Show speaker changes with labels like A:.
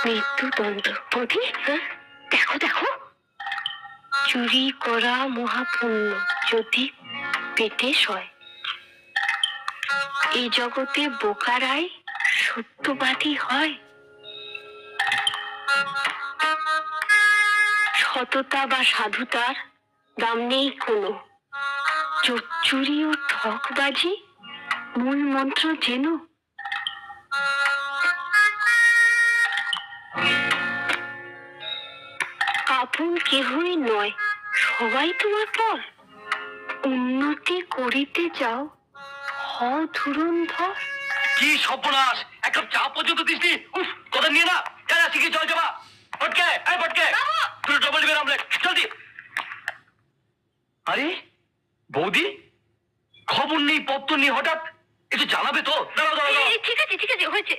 A: মৃত্যুদণ্ড। বৌদি, দেখো দেখো, চুরি করা মহাপুণ্য যদি পেটে সয়, এই জগতে বোকারাই সত্যবাদী হয়। সততা বা সাধুতার দাম নেই কোনো, চুরি ও ঠকবাজি মূল মন্ত্র যেন। আপন কেহই নয়, সবাই তোমার পর, উন্নতি করিতে যাও হও ধুরন্ধর।
B: কি সর্বনাশ, এক কাপ চা পর্যন্ত দিসনি। উফ, কথা নিয়ে না যারা শিখে চল যাবা। ফটকে এই ফটকে, তুই ডবল ডিমের আমলেট জলদি। আরে বৌদি, খবর নেই পত্র নেই, হঠাৎ একটু জানাবে তো। দাঁড়াও দাঁড়াও।
A: ঠিক আছে ঠিক আছে, হয়েছে।